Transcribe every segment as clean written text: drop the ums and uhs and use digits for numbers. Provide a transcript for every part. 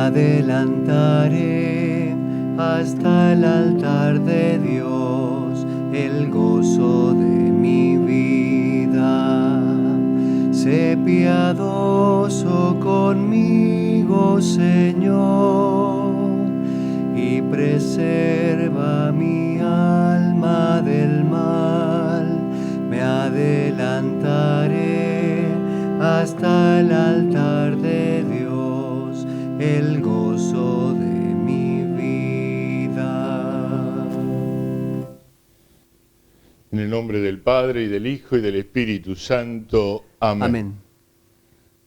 adelantaré hasta el altar de Dios, el gozo de mi vida. Sé piadoso conmigo, Señor, y preserva mi alma del mal. Me adelantaré hasta el altar de Dios, el gozo de mi vida. En el nombre del Padre, y del Hijo, y del Espíritu Santo. Amén. Amén.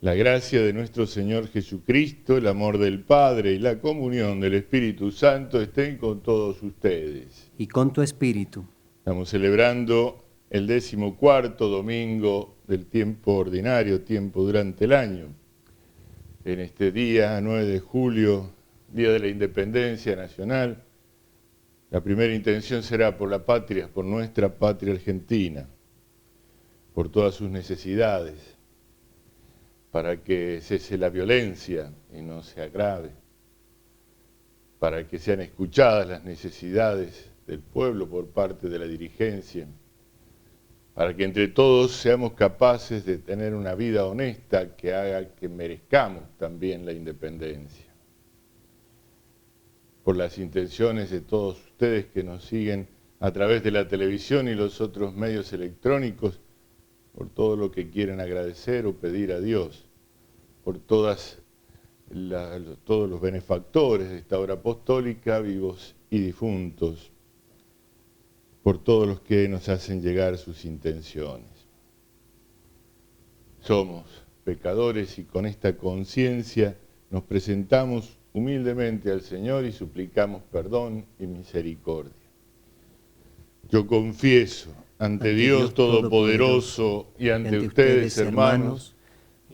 La gracia de nuestro Señor Jesucristo, el amor del Padre y la comunión del Espíritu Santo estén con todos ustedes. Y con tu espíritu. Estamos celebrando el 14º domingo del tiempo ordinario, tiempo durante el año. En este día, 9 de julio, Día de la Independencia Nacional, la primera intención será por la patria, por nuestra patria argentina, por todas sus necesidades, para que cese la violencia y no se agrave, para que sean escuchadas las necesidades del pueblo por parte de la dirigencia, para que entre todos seamos capaces de tener una vida honesta que haga que merezcamos también la independencia. Por las intenciones de todos ustedes que nos siguen a través de la televisión y los otros medios electrónicos, por todo lo que quieren agradecer o pedir a Dios, por todos los benefactores de esta obra apostólica, vivos y difuntos, por todos los que nos hacen llegar sus intenciones. Somos pecadores y con esta conciencia nos presentamos humildemente al Señor y suplicamos perdón y misericordia. Yo confieso ante Dios Todopoderoso y ante ustedes, hermanos,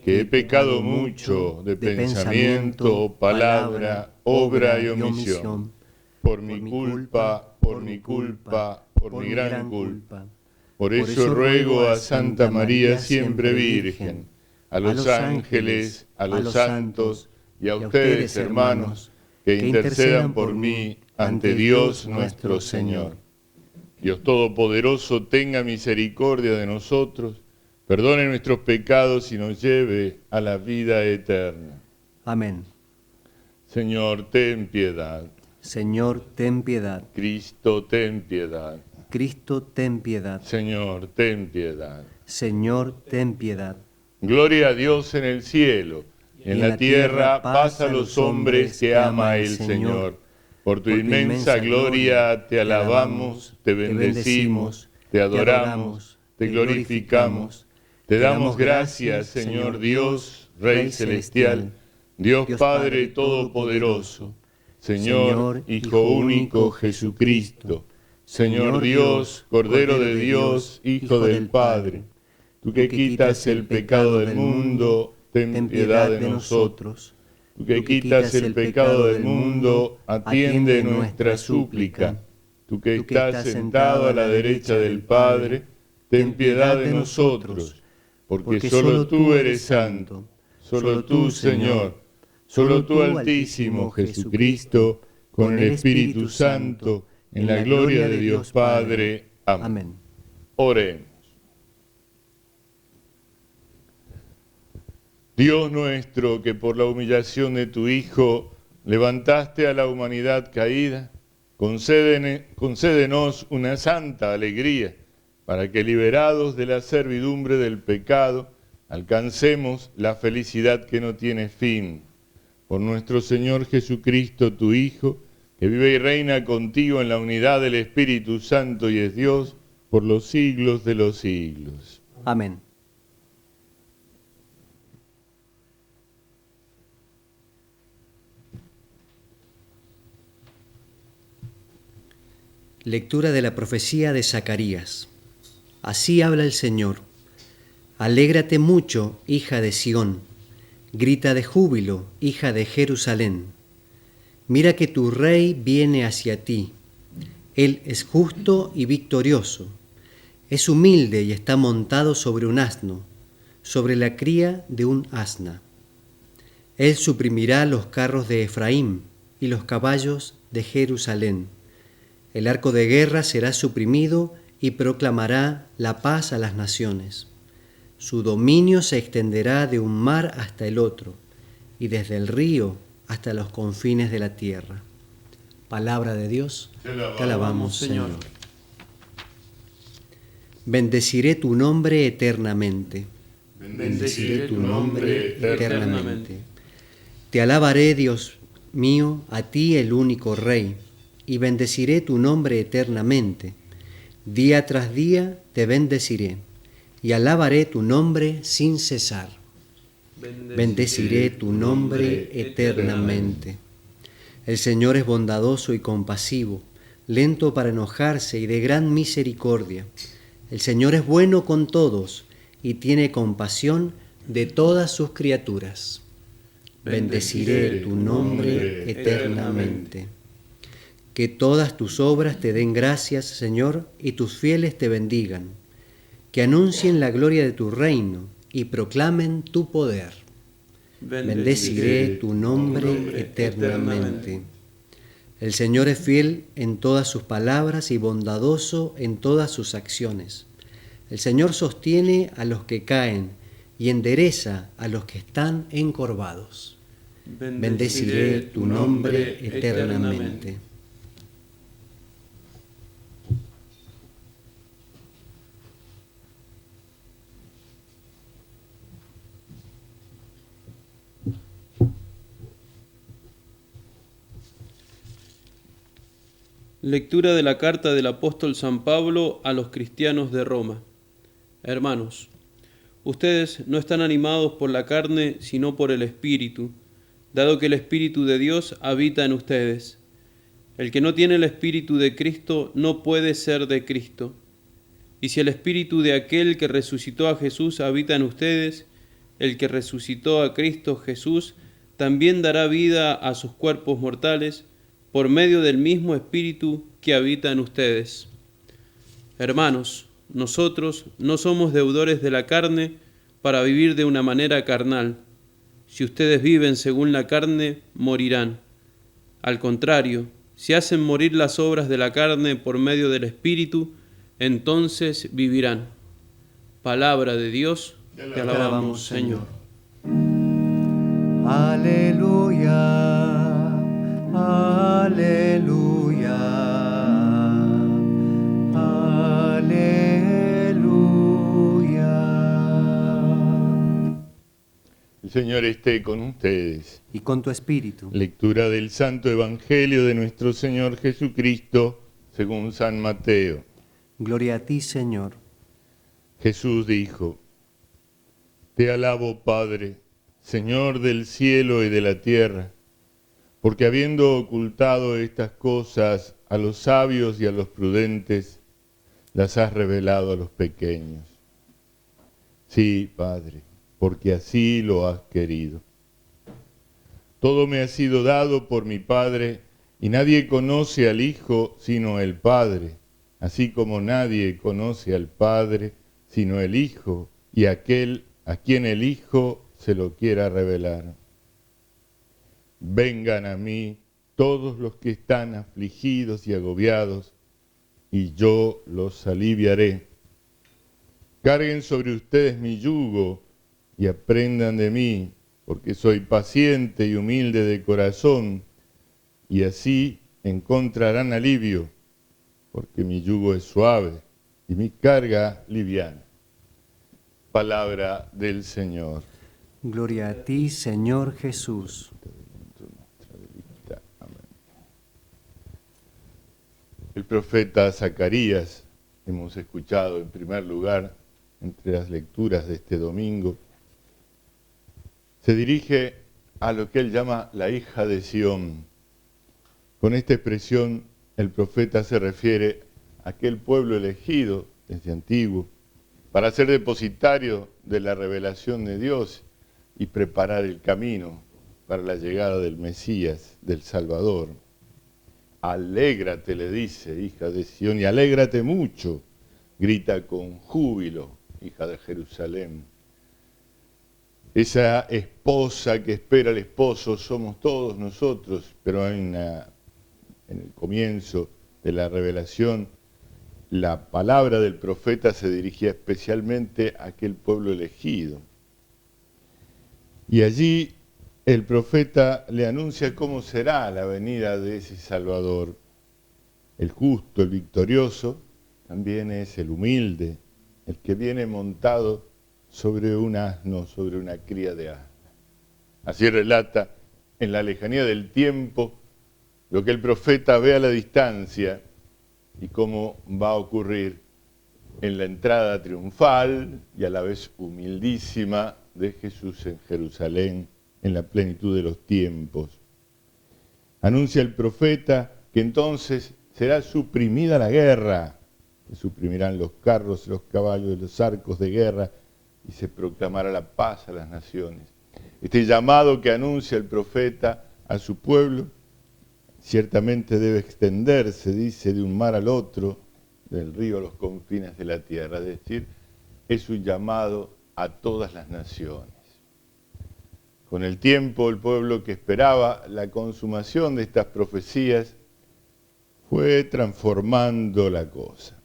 que he pecado mucho de pensamiento, palabra, obra y omisión, por mi culpa, por mi gran culpa. Por eso ruego a Santa María siempre Virgen, a los ángeles, a los santos y a ustedes, hermanos, que intercedan por mí ante Dios nuestro Señor. Dios Todopoderoso tenga misericordia de nosotros, perdone nuestros pecados y nos lleve a la vida eterna. Amén. Señor, ten piedad. Señor, ten piedad. Cristo, ten piedad. Cristo, ten piedad. Señor, ten piedad. Señor, ten piedad. Gloria a Dios en el cielo, y en la tierra paz a los hombres que ama el Señor. Por tu inmensa gloria te alabamos, te bendecimos, te adoramos, te glorificamos. Te damos gracias, Señor Dios, Rey celestial, Dios Padre todopoderoso, Señor Hijo único Jesucristo, Señor Dios, Cordero de Dios, Hijo del Padre. Tú que quitas el pecado del mundo, ten piedad de nosotros. Tú que quitas el pecado del mundo, atiende nuestra súplica. Tú que estás sentado a la derecha del Padre, ten piedad de nosotros. Porque solo tú eres santo, solo tú, Señor, solo tú, Altísimo Jesucristo, con el Espíritu Santo, en la gloria de Dios Padre. Amén. Oremos. Dios nuestro, que por la humillación de tu Hijo levantaste a la humanidad caída, concédenos una santa alegría, para que liberados de la servidumbre del pecado, alcancemos la felicidad que no tiene fin. Por nuestro Señor Jesucristo, tu Hijo, que vive y reina contigo en la unidad del Espíritu Santo y es Dios por los siglos de los siglos. Amén. Lectura de la profecía de Zacarías. Así habla el Señor. Alégrate mucho, hija de Sión. Grita de júbilo, hija de Jerusalén. Mira que tu rey viene hacia ti. Él es justo y victorioso. Es humilde y está montado sobre un asno, sobre la cría de un asna. Él suprimirá los carros de Efraín y los caballos de Jerusalén. El arco de guerra será suprimido y proclamará la paz a las naciones. Su dominio se extenderá de un mar hasta el otro, y desde el río hasta los confines de la tierra. Palabra de Dios, te alabamos, Señor. Bendeciré tu nombre eternamente. Bendeciré tu nombre eternamente. Te alabaré, Dios mío, a ti el único Rey, y bendeciré tu nombre eternamente. Día tras día te bendeciré, y alabaré tu nombre sin cesar. Bendeciré tu nombre eternamente. El Señor es bondadoso y compasivo, lento para enojarse y de gran misericordia. El Señor es bueno con todos y tiene compasión de todas sus criaturas. Bendeciré tu nombre eternamente. Que todas tus obras te den gracias, Señor, y tus fieles te bendigan. Que anuncien la gloria de tu reino y proclamen tu poder. Bendeciré tu nombre eternamente. El Señor es fiel en todas sus palabras y bondadoso en todas sus acciones. El Señor sostiene a los que caen y endereza a los que están encorvados. Bendeciré tu nombre eternamente. Lectura de la carta del apóstol San Pablo a los cristianos de Roma. Hermanos, ustedes no están animados por la carne, sino por el Espíritu, dado que el Espíritu de Dios habita en ustedes. El que no tiene el Espíritu de Cristo no puede ser de Cristo. Y si el Espíritu de aquel que resucitó a Jesús habita en ustedes, el que resucitó a Cristo Jesús también dará vida a sus cuerpos mortales, por medio del mismo Espíritu que habita en ustedes. Hermanos, nosotros no somos deudores de la carne para vivir de una manera carnal. Si ustedes viven según la carne, morirán. Al contrario, si hacen morir las obras de la carne por medio del Espíritu, entonces vivirán. Palabra de Dios, te alabamos, Señor. Aleluya. Aleluya, aleluya. El Señor esté con ustedes. Y con tu espíritu. Lectura del Santo Evangelio de nuestro Señor Jesucristo, según San Mateo. Gloria a ti, Señor. Jesús dijo: Te alabo, Padre, Señor del cielo y de la tierra, porque habiendo ocultado estas cosas a los sabios y a los prudentes, las has revelado a los pequeños. Sí, Padre, porque así lo has querido. Todo me ha sido dado por mi Padre, y nadie conoce al Hijo sino el Padre, así como nadie conoce al Padre sino el Hijo, y aquel a quien el Hijo se lo quiera revelar. Vengan a mí todos los que están afligidos y agobiados, y yo los aliviaré. Carguen sobre ustedes mi yugo y aprendan de mí, porque soy paciente y humilde de corazón, y así encontrarán alivio, porque mi yugo es suave y mi carga liviana. Palabra del Señor. Gloria a ti, Señor Jesús. El profeta Zacarías, hemos escuchado en primer lugar, entre las lecturas de este domingo, se dirige a lo que él llama la hija de Sión. Con esta expresión, el profeta se refiere a aquel pueblo elegido desde antiguo para ser depositario de la revelación de Dios y preparar el camino para la llegada del Mesías, del Salvador. Alégrate, le dice, hija de Sión, y alégrate mucho, grita con júbilo, hija de Jerusalén. Esa esposa que espera al esposo somos todos nosotros, pero en el comienzo de la revelación, la palabra del profeta se dirigía especialmente a aquel pueblo elegido. Y allí el profeta le anuncia cómo será la venida de ese Salvador. El justo, el victorioso, también es el humilde, el que viene montado sobre un asno, sobre una cría de asno. Así relata en la lejanía del tiempo lo que el profeta ve a la distancia y cómo va a ocurrir en la entrada triunfal y a la vez humildísima de Jesús en Jerusalén en la plenitud de los tiempos. Anuncia el profeta que entonces será suprimida la guerra, se suprimirán los carros, los caballos, los arcos de guerra y se proclamará la paz a las naciones. Este llamado que anuncia el profeta a su pueblo ciertamente debe extenderse, dice, de un mar al otro, del río a los confines de la tierra, es decir, es un llamado a todas las naciones. Con el tiempo, el pueblo que esperaba la consumación de estas profecías fue transformando la cosa.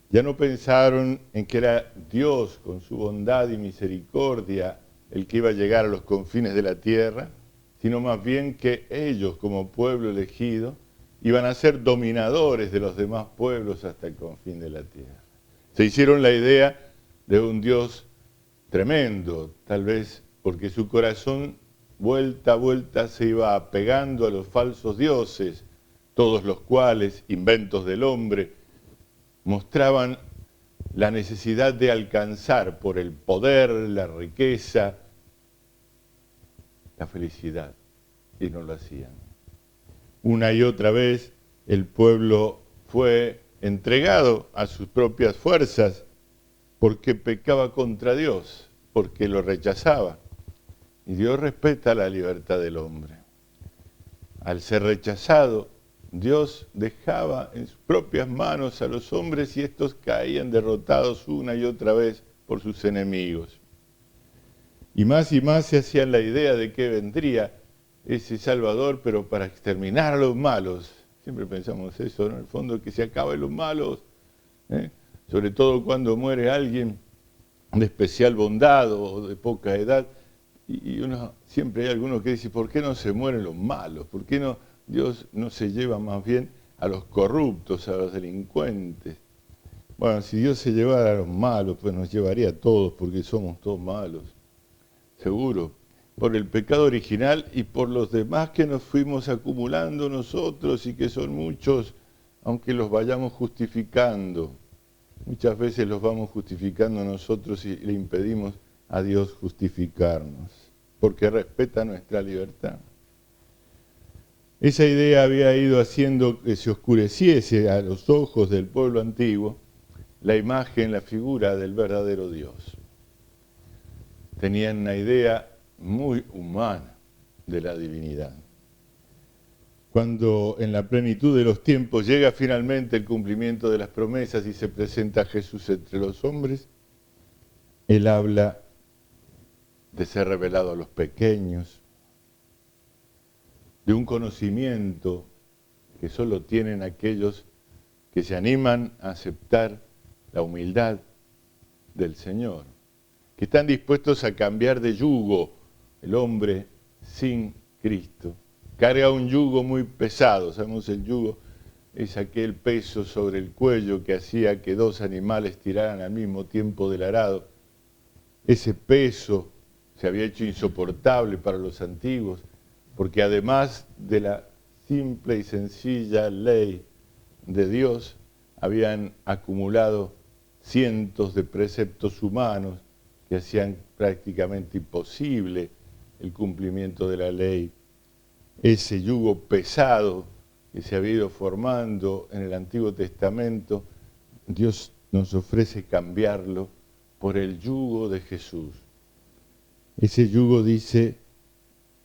Ya no pensaron en que era Dios, con su bondad y misericordia, el que iba a llegar a los confines de la tierra, sino más bien que ellos, como pueblo elegido, iban a ser dominadores de los demás pueblos hasta el confín de la tierra. Se hicieron la idea de un Dios tremendo, tal vez porque su corazón vuelta a vuelta se iba apegando a los falsos dioses, todos los cuales, inventos del hombre, mostraban la necesidad de alcanzar por el poder, la riqueza, la felicidad, y no lo hacían. Una y otra vez el pueblo fue entregado a sus propias fuerzas porque pecaba contra Dios, porque lo rechazaba. Y Dios respeta la libertad del hombre. Al ser rechazado, Dios dejaba en sus propias manos a los hombres y estos caían derrotados una y otra vez por sus enemigos. Y más se hacían la idea de que vendría ese Salvador, pero para exterminar a los malos. Siempre pensamos eso, ¿no? En el fondo, que se acaben los malos, ¿eh? Sobre todo cuando muere alguien de especial bondad o de poca edad. Y siempre hay algunos que dicen, ¿por qué no se mueren los malos? ¿Por qué no Dios no se lleva más bien a los corruptos, a los delincuentes? Bueno, si Dios se llevara a los malos, pues nos llevaría a todos, porque somos todos malos. Seguro, por el pecado original y por los demás que nos fuimos acumulando nosotros y que son muchos, aunque los vayamos justificando. Muchas veces los vamos justificando nosotros y le impedimos a Dios justificarnos, porque respeta nuestra libertad. Esa idea había ido haciendo que se oscureciese a los ojos del pueblo antiguo la imagen, la figura del verdadero Dios. Tenían una idea muy humana de la divinidad. Cuando en la plenitud de los tiempos llega finalmente el cumplimiento de las promesas y se presenta Jesús entre los hombres, Él habla de ser revelado a los pequeños, de un conocimiento que solo tienen aquellos que se animan a aceptar la humildad del Señor, que están dispuestos a cambiar de yugo. El hombre sin Cristo carga un yugo muy pesado. Sabemos, el yugo es aquel peso sobre el cuello que hacía que dos animales tiraran al mismo tiempo del arado. Ese peso se había hecho insoportable para los antiguos, porque además de la simple y sencilla ley de Dios, habían acumulado cientos de preceptos humanos que hacían prácticamente imposible el cumplimiento de la ley. Ese yugo pesado que se había ido formando en el Antiguo Testamento, Dios nos ofrece cambiarlo por el yugo de Jesús. Ese yugo, dice,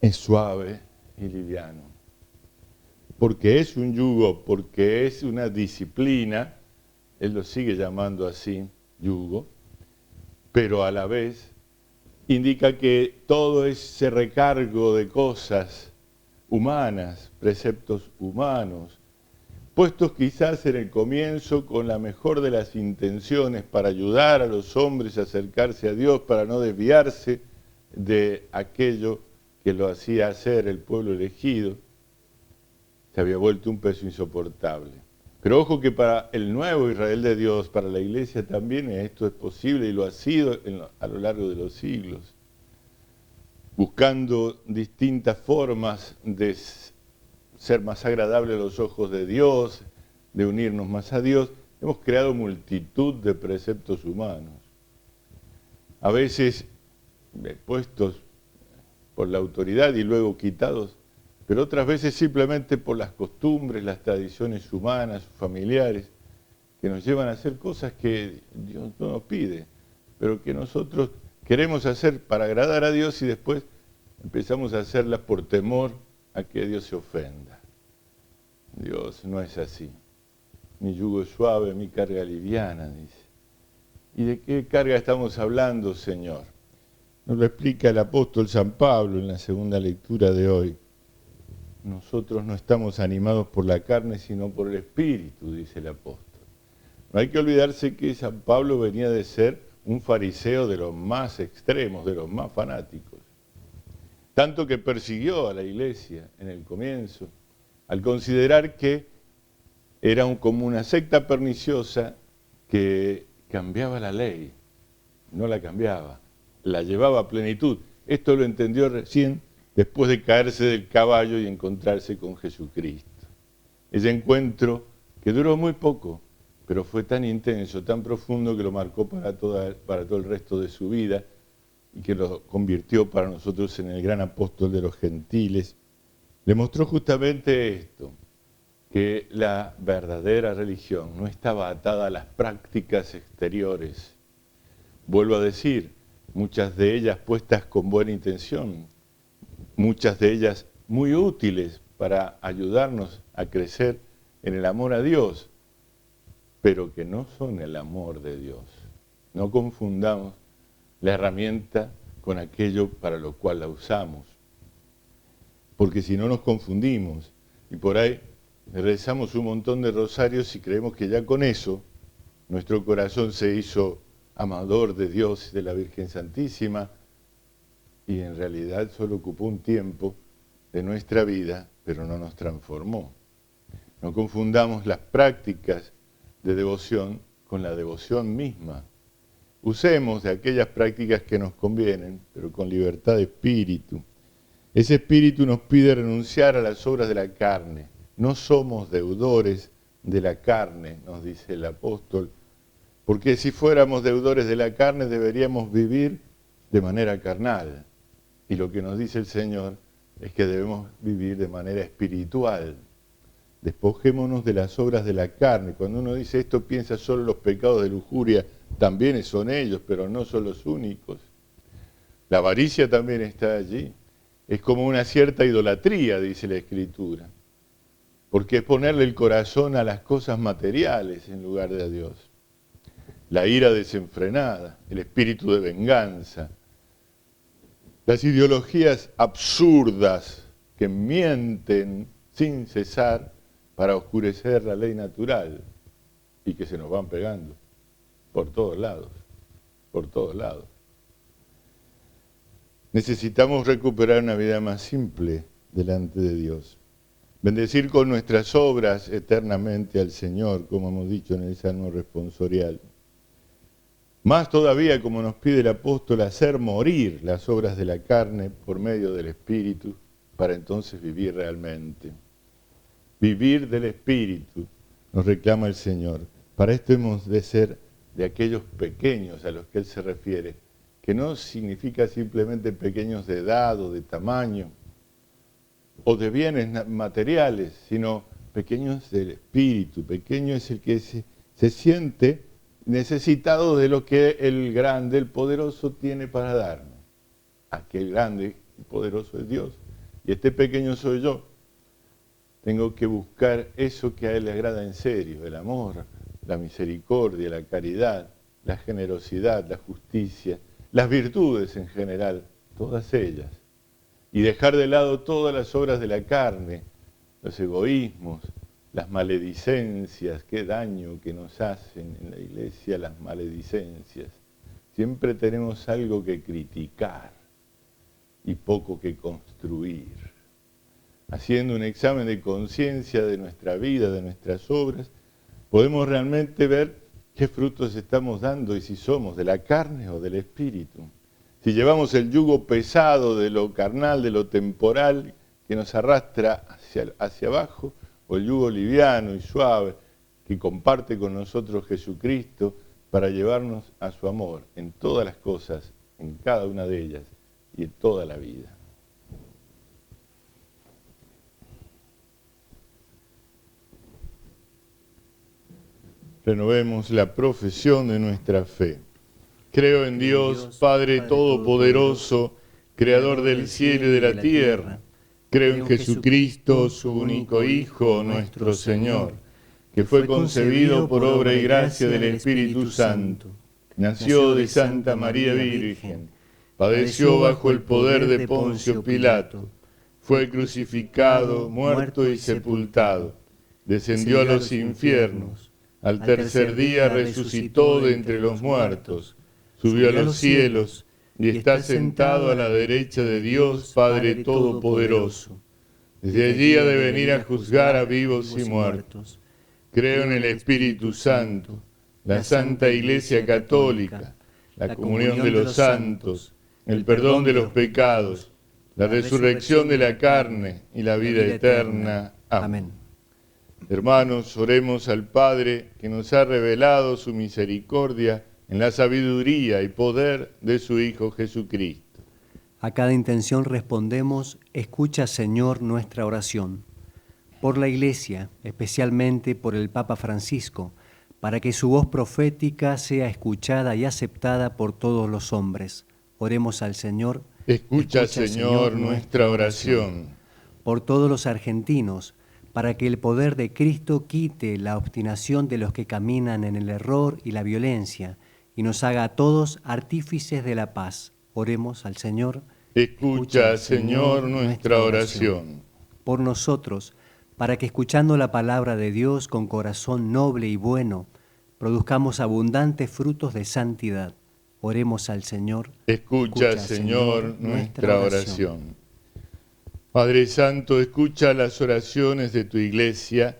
es suave y liviano. Porque es un yugo, porque es una disciplina, Él lo sigue llamando así, yugo, pero a la vez indica que todo ese recargo de cosas humanas, preceptos humanos, puestos quizás en el comienzo con la mejor de las intenciones para ayudar a los hombres a acercarse a Dios, para no desviarse de aquello que lo hacía hacer el pueblo elegido, se había vuelto un peso insoportable. Pero ojo que para el nuevo Israel de Dios, para la iglesia también esto es posible y lo ha sido a lo largo de los siglos. Buscando distintas formas de ser más agradable a los ojos de Dios, de unirnos más a Dios, hemos creado multitud de preceptos humanos. A veces puestos por la autoridad y luego quitados, pero otras veces simplemente por las costumbres, las tradiciones humanas, familiares, que nos llevan a hacer cosas que Dios no nos pide, pero que nosotros queremos hacer para agradar a Dios y después empezamos a hacerlas por temor a que Dios se ofenda. Dios no es así. Mi yugo es suave, mi carga liviana, dice. ¿Y de qué carga estamos hablando, Señor? Nos lo explica el apóstol San Pablo en la segunda lectura de hoy. Nosotros no estamos animados por la carne, sino por el Espíritu, dice el apóstol. No hay que olvidarse que San Pablo venía de ser un fariseo de los más extremos, de los más fanáticos. Tanto que persiguió a la iglesia en el comienzo, al considerar que era como una secta perniciosa que cambiaba la ley. No la cambiaba, la llevaba a plenitud. Esto lo entendió recién después de caerse del caballo y encontrarse con Jesucristo. Ese encuentro que duró muy poco, pero fue tan intenso, tan profundo que lo marcó para todo el resto de su vida y que lo convirtió para nosotros en el gran apóstol de los gentiles. Le mostró justamente esto, que la verdadera religión no estaba atada a las prácticas exteriores. Vuelvo a decir, muchas de ellas puestas con buena intención, muchas de ellas muy útiles para ayudarnos a crecer en el amor a Dios, pero que no son el amor de Dios. No confundamos la herramienta con aquello para lo cual la usamos, porque si no nos confundimos y por ahí rezamos un montón de rosarios y creemos que ya con eso nuestro corazón se hizo amador de Dios y de la Virgen Santísima, y en realidad solo ocupó un tiempo de nuestra vida, pero no nos transformó. No confundamos las prácticas de devoción con la devoción misma. Usemos de aquellas prácticas que nos convienen, pero con libertad de espíritu. Ese espíritu nos pide renunciar a las obras de la carne. No somos deudores de la carne, nos dice el apóstol, porque si fuéramos deudores de la carne deberíamos vivir de manera carnal. Y lo que nos dice el Señor es que debemos vivir de manera espiritual. Despojémonos de las obras de la carne. Cuando uno dice esto piensa solo en los pecados de lujuria, también son ellos, pero no son los únicos. La avaricia también está allí. Es como una cierta idolatría, dice la Escritura, porque es ponerle el corazón a las cosas materiales en lugar de a Dios. La ira desenfrenada, el espíritu de venganza, las ideologías absurdas que mienten sin cesar para oscurecer la ley natural y que se nos van pegando por todos lados, por todos lados. Necesitamos recuperar una vida más simple delante de Dios. Bendecir con nuestras obras eternamente al Señor, como hemos dicho en el Salmo responsorial. Más todavía, como nos pide el apóstol, hacer morir las obras de la carne por medio del Espíritu, para entonces vivir realmente. Vivir del Espíritu, nos reclama el Señor. Para esto hemos de ser de aquellos pequeños a los que Él se refiere, que no significa simplemente pequeños de edad o de tamaño, o de bienes materiales, sino pequeños del espíritu. Pequeño es el que se siente necesitado de lo que el grande, el poderoso tiene para darnos. Aquel grande y poderoso es Dios, y este pequeño soy yo. Tengo que buscar eso que a Él le agrada en serio, el amor, la misericordia, la caridad, la generosidad, la justicia, las virtudes en general, todas ellas, y dejar de lado todas las obras de la carne, los egoísmos, las maledicencias, qué daño que nos hacen en la iglesia las maledicencias. Siempre tenemos algo que criticar y poco que construir. Haciendo un examen de conciencia de nuestra vida, de nuestras obras, podemos realmente ver qué frutos estamos dando y si somos de la carne o del espíritu. Si llevamos el yugo pesado de lo carnal, de lo temporal, que nos arrastra hacia abajo, o el yugo liviano y suave que comparte con nosotros Jesucristo para llevarnos a su amor en todas las cosas, en cada una de ellas y en toda la vida. Renovemos la profesión de nuestra fe. Creo en Dios, Padre Todopoderoso, Creador del cielo y de la tierra. Creo en Jesucristo, su único Hijo, nuestro Señor, que fue concebido por obra y gracia del Espíritu Santo. Nació de Santa María Virgen, padeció bajo el poder de Poncio Pilato, fue crucificado, muerto y sepultado, descendió a los infiernos, al tercer día resucitó de entre los muertos, subió a los cielos y está sentado a la derecha de Dios Padre Todopoderoso. Desde allí ha de venir a juzgar a vivos y muertos. Creo en el Espíritu Santo, la Santa Iglesia Católica, la comunión de los santos, el perdón de los pecados, la resurrección de la carne y la vida eterna. Amén. Hermanos, oremos al Padre que nos ha revelado su misericordia en la sabiduría y poder de su Hijo Jesucristo. A cada intención respondemos: escucha, Señor, nuestra oración. Por la Iglesia, especialmente por el Papa Francisco, para que su voz profética sea escuchada y aceptada por todos los hombres. Oremos al Señor. Escucha, Señor, nuestra oración. Por todos los argentinos, para que el poder de Cristo quite la obstinación de los que caminan en el error y la violencia, y nos haga a todos artífices de la paz. Oremos al Señor. Escucha, Señor, nuestra oración. Por nosotros, para que escuchando la palabra de Dios con corazón noble y bueno, produzcamos abundantes frutos de santidad. Oremos al Señor. Escucha, Señor, nuestra oración. Padre Santo, escucha las oraciones de tu Iglesia,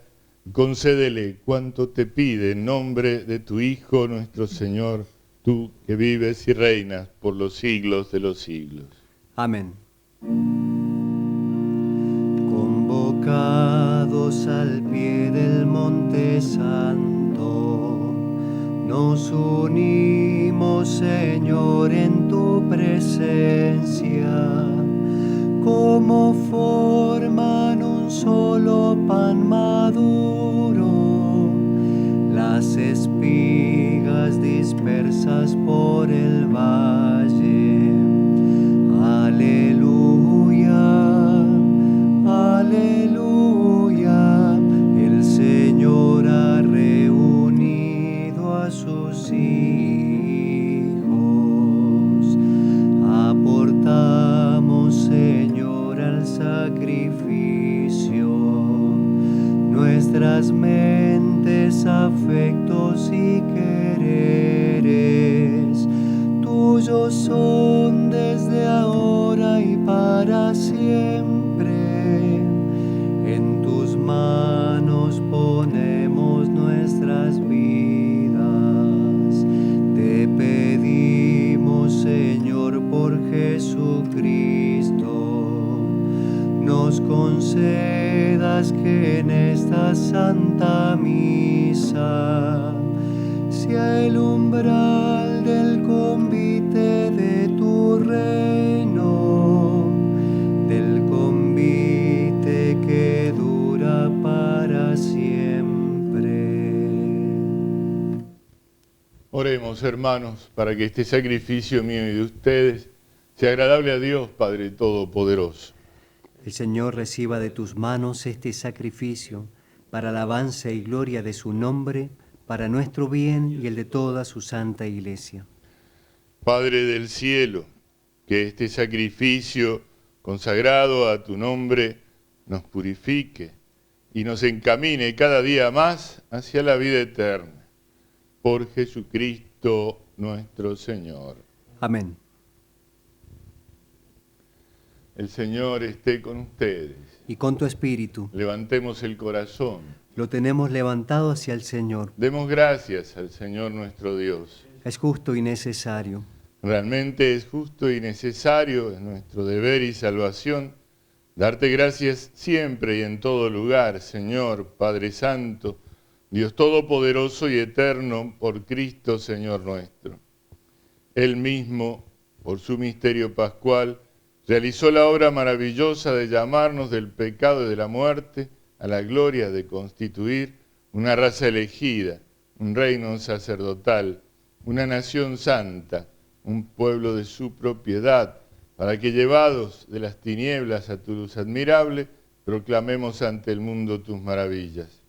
concédele cuanto te pide en nombre de tu Hijo nuestro Señor, tú que vives y reinas por los siglos de los siglos. Amén. Convocados al pie del Monte Santo, nos unimos, Señor, en tu presencia, como forman un solo pan maduro, las espigas dispersas por el valle. Aleluya, aleluya, el Señor ha reunido a sus hijos. Aportamos, Señor, al sacrificio nuestras mentes, afectos y quereres. Tuyos son desde ahora y para siempre. En tus manos ponemos nuestras vidas. Te pedimos, Señor, por Jesucristo, nos concedas que en esta Santa Misa sea el umbral del convite de tu reino, del convite que dura para siempre. Oremos, hermanos, para que este sacrificio mío y de ustedes sea agradable a Dios, Padre Todopoderoso. El Señor reciba de tus manos este sacrificio para alabanza y gloria de su nombre, para nuestro bien y el de toda su santa Iglesia. Padre del cielo, que este sacrificio consagrado a tu nombre nos purifique y nos encamine cada día más hacia la vida eterna. Por Jesucristo nuestro Señor. Amén. El Señor esté con ustedes. Y con tu espíritu. Levantemos el corazón. Lo tenemos levantado hacia el Señor. Demos gracias al Señor nuestro Dios. Es justo y necesario. Realmente es justo y necesario, es nuestro deber y salvación, darte gracias siempre y en todo lugar, Señor, Padre Santo, Dios Todopoderoso y Eterno, por Cristo, Señor nuestro. Él mismo, por su misterio pascual, realizó la obra maravillosa de llamarnos del pecado y de la muerte a la gloria de constituir una raza elegida, un reino sacerdotal, una nación santa, un pueblo de su propiedad, para que llevados de las tinieblas a tu luz admirable, proclamemos ante el mundo tus maravillas.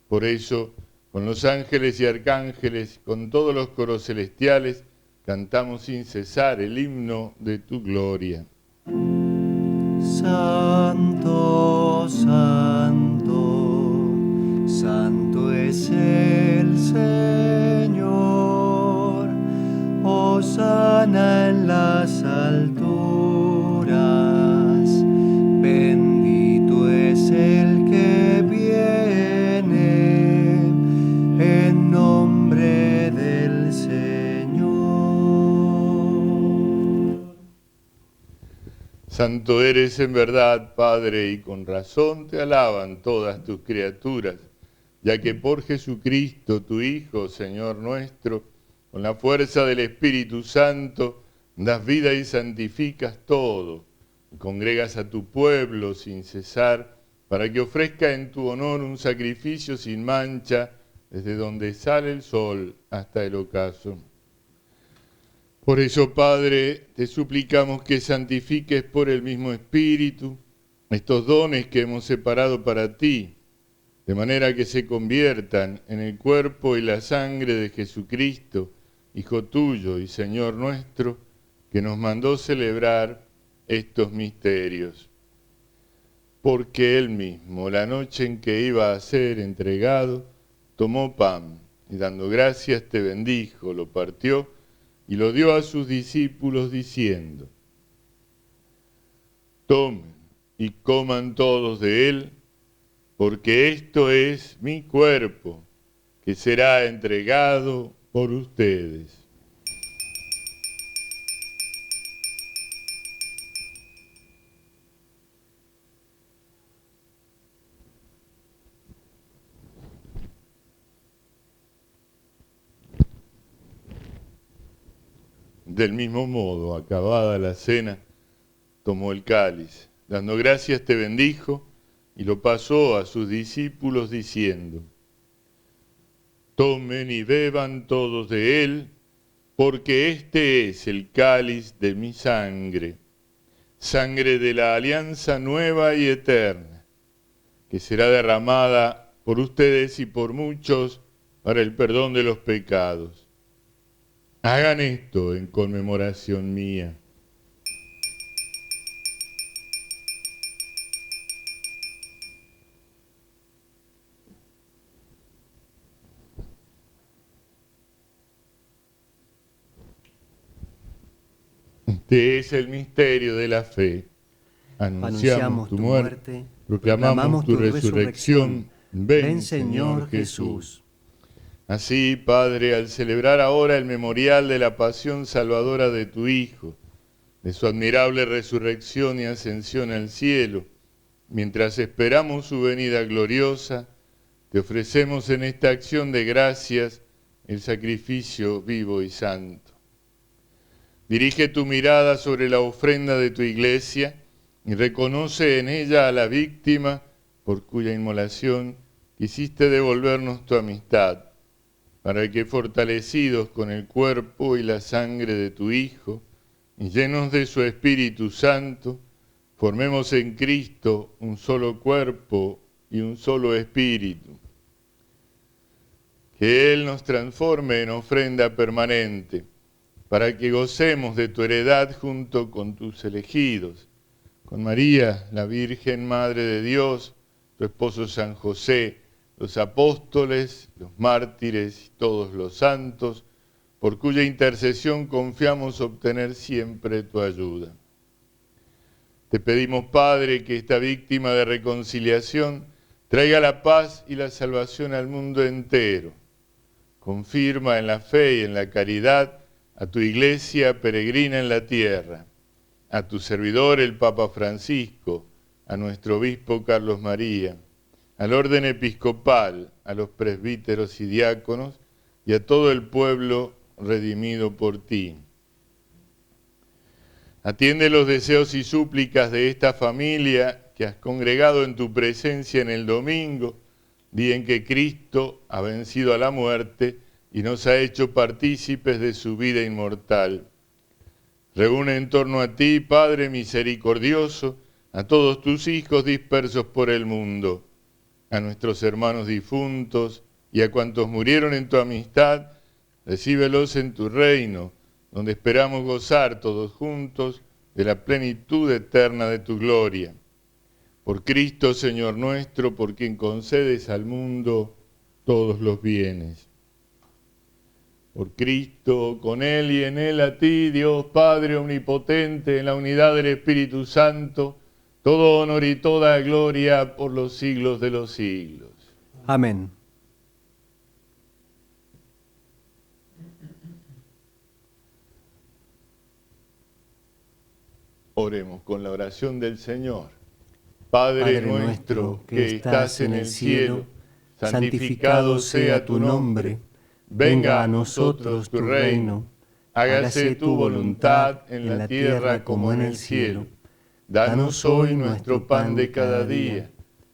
Por eso, con los ángeles y arcángeles, con todos los coros celestiales, cantamos sin cesar el himno de tu gloria. Santo, santo, santo es el Señor. Hosana en las alturas. Bendito es el que viene en nombre del Señor. Santo eres en verdad, Padre, y con razón te alaban todas tus criaturas, ya que por Jesucristo, tu Hijo, Señor nuestro, con la fuerza del Espíritu Santo, das vida y santificas todo, y congregas a tu pueblo sin cesar, para que ofrezca en tu honor un sacrificio sin mancha, desde donde sale el sol hasta el ocaso. Por eso, Padre, te suplicamos que santifiques por el mismo Espíritu estos dones que hemos separado para ti, de manera que se conviertan en el cuerpo y la sangre de Jesucristo, Hijo tuyo y Señor nuestro, que nos mandó celebrar estos misterios. Porque Él mismo, la noche en que iba a ser entregado, tomó pan y dando gracias te bendijo, lo partió y lo dio a sus discípulos diciendo: tomen y coman todos de él, porque esto es mi cuerpo, que será entregado por ustedes. Del mismo modo, acabada la cena, tomó el cáliz, dando gracias te bendijo y lo pasó a sus discípulos diciendo: tomen y beban todos de él, porque este es el cáliz de mi sangre, sangre de la alianza nueva y eterna, que será derramada por ustedes y por muchos para el perdón de los pecados. Hagan esto en conmemoración mía. Este es el misterio de la fe. Anunciamos tu muerte, proclamamos tu resurrección. Ven, Señor Jesús. Así, Padre, al celebrar ahora el memorial de la pasión salvadora de tu Hijo, de su admirable resurrección y ascensión al cielo, mientras esperamos su venida gloriosa, te ofrecemos en esta acción de gracias el sacrificio vivo y santo. Dirige tu mirada sobre la ofrenda de tu iglesia y reconoce en ella a la víctima por cuya inmolación quisiste devolvernos tu amistad, para que fortalecidos con el cuerpo y la sangre de tu Hijo, y llenos de su Espíritu Santo, formemos en Cristo un solo cuerpo y un solo espíritu. Que Él nos transforme en ofrenda permanente, para que gocemos de tu heredad junto con tus elegidos, con María, la Virgen Madre de Dios, tu esposo San José, los apóstoles, los mártires y todos los santos, por cuya intercesión confiamos obtener siempre tu ayuda. Te pedimos, Padre, que esta víctima de reconciliación traiga la paz y la salvación al mundo entero. Confirma en la fe y en la caridad a tu Iglesia peregrina en la tierra, a tu servidor el Papa Francisco, a nuestro obispo Carlos María, al orden episcopal, a los presbíteros y diáconos y a todo el pueblo redimido por ti. Atiende los deseos y súplicas de esta familia que has congregado en tu presencia en el domingo, día en que Cristo ha vencido a la muerte y nos ha hecho partícipes de su vida inmortal. Reúne en torno a ti, Padre misericordioso, a todos tus hijos dispersos por el mundo, a nuestros hermanos difuntos y a cuantos murieron en tu amistad, recíbelos en tu reino, donde esperamos gozar todos juntos de la plenitud eterna de tu gloria. Por Cristo, Señor nuestro, por quien concedes al mundo todos los bienes. Por Cristo, con Él y en Él, a ti, Dios Padre omnipotente, en la unidad del Espíritu Santo, todo honor y toda gloria por los siglos de los siglos. Amén. Oremos con la oración del Señor. Padre nuestro que estás en el cielo, santificado sea tu nombre. Venga a nosotros tu reino. Hágase tu voluntad en la tierra como en el cielo. Danos hoy nuestro pan de cada día.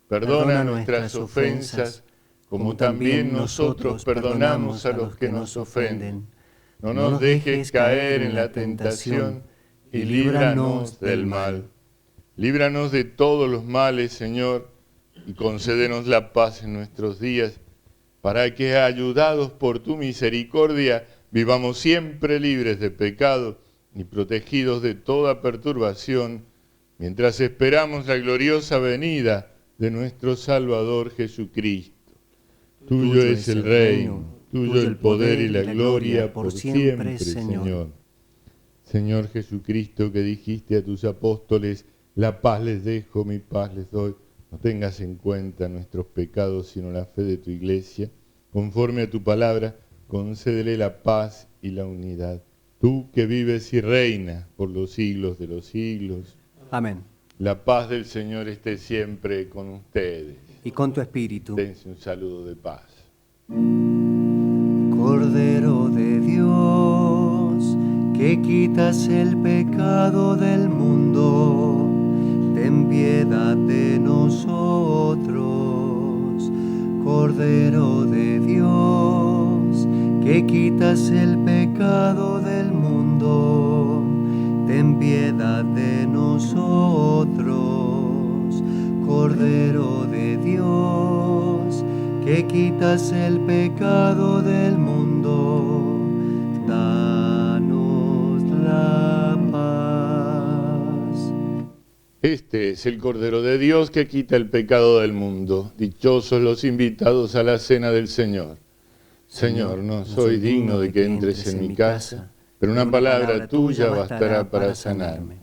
Perdona nuestras ofensas, como también nosotros perdonamos a los que nos ofenden. No nos dejes caer en la tentación y líbranos del mal. Líbranos de todos los males, Señor, y concédenos la paz en nuestros días, para que, ayudados por tu misericordia, vivamos siempre libres de pecado y protegidos de toda perturbación, mientras esperamos la gloriosa venida de nuestro Salvador Jesucristo. Tuyo es el reino, tuyo el poder y la gloria por siempre, Señor. Señor Jesucristo, que dijiste a tus apóstoles, la paz les dejo, mi paz les doy. No tengas en cuenta nuestros pecados, sino la fe de tu Iglesia. Conforme a tu palabra, concédele la paz y la unidad. Tú que vives y reinas por los siglos de los siglos. Amén. La paz del Señor esté siempre con ustedes. Y con tu espíritu. Dense un saludo de paz. Cordero de Dios, que quitas el pecado del mundo, ten piedad de nosotros. Cordero de Dios, que quitas el pecado del mundo, ten piedad de nosotros. Cordero de Dios, que quitas el pecado del mundo, danos la paz. Este es el Cordero de Dios que quita el pecado del mundo. Dichosos los invitados a la cena del Señor. Señor, no soy digno de que entres en mi casa, pero una palabra tuya bastará para sanarme.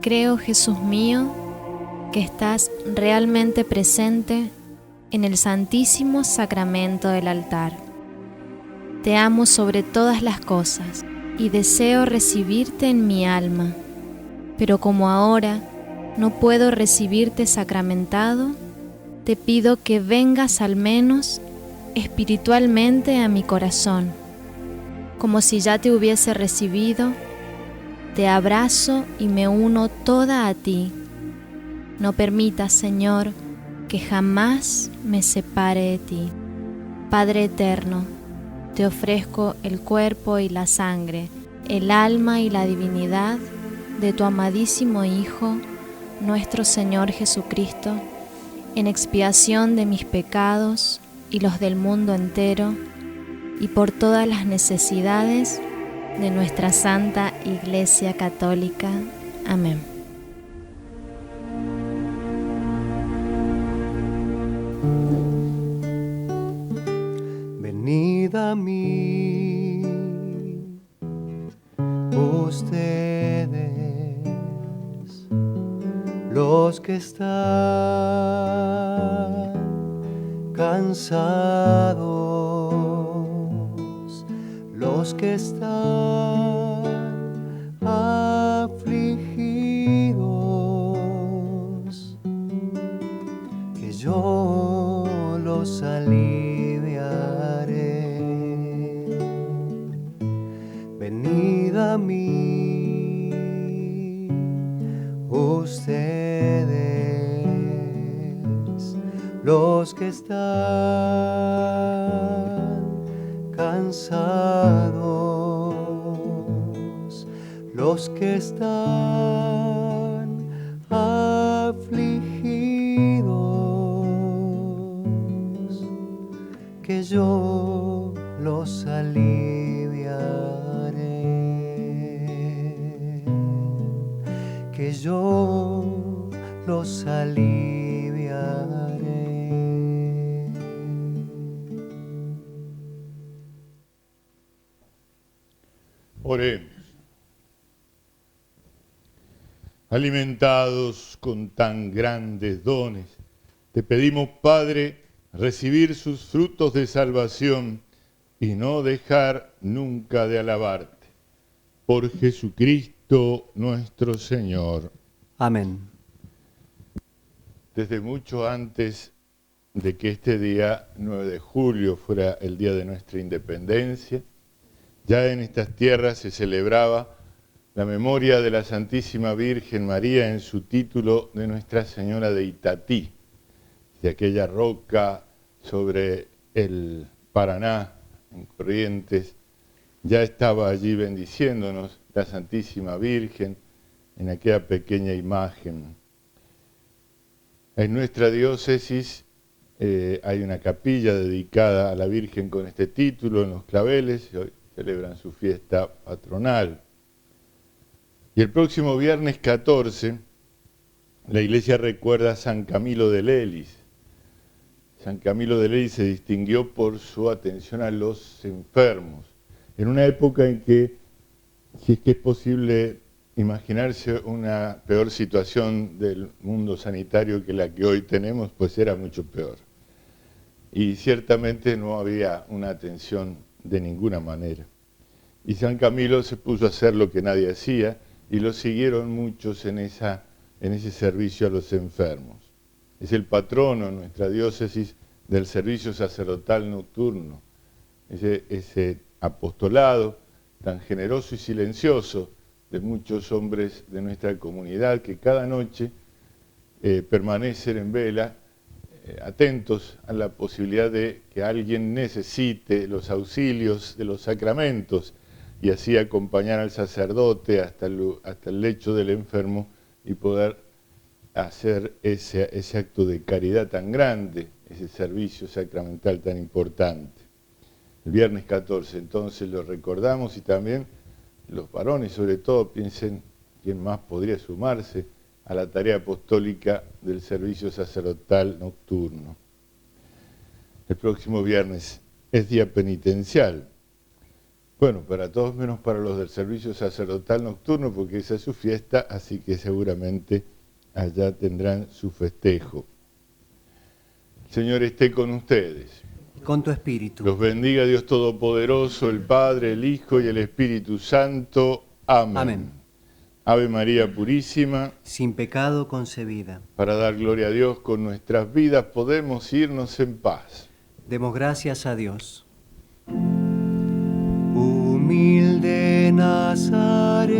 Creo, Jesús mío, que estás realmente presente en el Santísimo Sacramento del altar. Te amo sobre todas las cosas y deseo recibirte en mi alma, pero como ahora no puedo recibirte sacramentado, te pido que vengas al menos espiritualmente a mi corazón, como si ya te hubiese recibido. Te abrazo y me uno toda a ti. No permitas, Señor, que jamás me separe de ti. Padre eterno, te ofrezco el cuerpo y la sangre, el alma y la divinidad de tu amadísimo Hijo, nuestro Señor Jesucristo, en expiación de mis pecados y los del mundo entero, y por todas las necesidades de nuestra Santa Iglesia Católica. Amén. Venid a mí, ustedes, los que están cansados, los que están afligidos, que yo los aliviaré. Venid a mí, ustedes, los que están cansados, los que están afligidos, que yo los aliviaré, que yo los aliviaré. Oremos. Alimentados con tan grandes dones, te pedimos, Padre, recibir sus frutos de salvación y no dejar nunca de alabarte. Por Jesucristo nuestro Señor. Amén. Desde mucho antes de que este día 9 de julio fuera el día de nuestra independencia, ya en estas tierras se celebraba la memoria de la Santísima Virgen María en su título de Nuestra Señora de Itatí, de aquella roca sobre el Paraná, en Corrientes. Ya estaba allí bendiciéndonos la Santísima Virgen en aquella pequeña imagen. En nuestra diócesis hay una capilla dedicada a la Virgen con este título en Los Claveles, y hoy celebran su fiesta patronal. Y el próximo viernes 14, la Iglesia recuerda a San Camilo de Lelis. San Camilo de Lelis se distinguió por su atención a los enfermos, en una época en que, si es que es posible imaginarse una peor situación del mundo sanitario que la que hoy tenemos, pues era mucho peor. Y ciertamente no había una atención de ninguna manera. Y San Camilo se puso a hacer lo que nadie hacía, y lo siguieron muchos en ese servicio a los enfermos. Es el patrono en nuestra diócesis del servicio sacerdotal nocturno, ese apostolado tan generoso y silencioso de muchos hombres de nuestra comunidad que cada noche permanecen en vela, atentos a la posibilidad de que alguien necesite los auxilios de los sacramentos, y así acompañar al sacerdote hasta el lecho del enfermo y poder hacer ese acto de caridad tan grande, ese servicio sacramental tan importante. El viernes 14 entonces lo recordamos, y también los varones sobre todo piensen quién más podría sumarse a la tarea apostólica del servicio sacerdotal nocturno. El próximo viernes es día penitencial. Bueno, para todos menos para los del servicio sacerdotal nocturno, porque esa es su fiesta, así que seguramente allá tendrán su festejo. El Señor esté con ustedes. Con tu espíritu. Los bendiga Dios Todopoderoso, el Padre, el Hijo y el Espíritu Santo. Amén. Amén. Ave María Purísima, Sin pecado concebida. para dar gloria a Dios con nuestras vidas, podemos irnos en paz. Demos gracias a Dios. Humilde Nazaret,